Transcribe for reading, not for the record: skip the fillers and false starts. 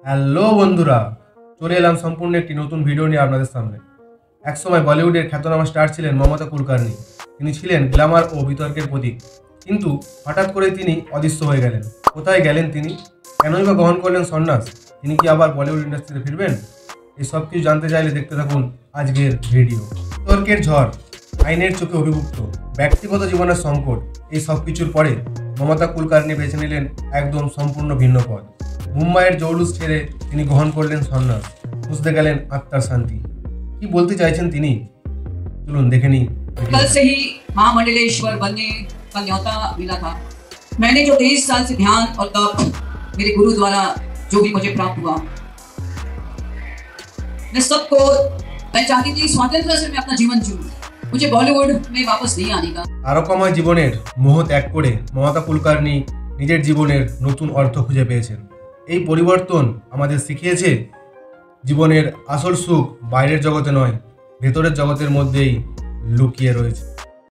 Hello বন্ধুরা, চলে এলাম সম্পূর্ণ একটি নতুন ভিডিও নিয়ে আপনাদের সামনে। একসময় বলিউডের খ্যাতনামা স্টার ছিলেন মমতা কুলকার্নি। তিনি ছিলেন গ্ল্যামার ও বিতর্কের প্রতীক, কিন্তু হঠাৎ করে তিনি অদৃশ্য হয়ে গেলেন। কোথায় গেলেন তিনি? কেনই বা গ্রহণ করলেন সন্ন্যাস? তিনি কি আবার বলিউড ইন্ডাস্ট্রিতে ফিরবেন? এই সব কিছু জানতে চাইলে দেখতে থাকুন আজকের ভিডিও। বিতর্কের ঝড়, আইনের চোখে অভিভুক্ত, ব্যক্তিগত জীবনের সংকট, এই সব কিছুর পরে মমতা কুলকার্নি বেছে নিলেন একদম সম্পূর্ণ ভিন্ন পথ। মুম্বাইয়ের জৌলুস ছেড়ে তিনি গ্রহণ করলেন সন্ন্যাস, খুঁজতে গেলেন আত্মার শান্তি। কি বলতে চাইছেন তিনি, চলুন দেখে নিই। कल से ही महामंडलेश्वर बनने का न्योता मिला था। मैंने जो 23 साल से ध्यान और तप मेरे गुरु द्वारा जो भी मुझे प्राप्त हुआ, मैं चाहती थी स्वातंत्र से मैं अपना जीवन जीऊं। मुझे बॉलीवुड में वापस नहीं आने का। আরকময় জীবনের মোহ ত্যাগ করে মমতা কুলকার্নি নিজের জীবনের নতুন অর্থ খুঁজে পেয়েছেন। এই পরিবর্তন আমাদের শিখিয়েছে জীবনের আসল সুখ বাইরের জগতে নয়, ভেতরের জগতের মধ্যেই লুকিয়ে রয়েছে।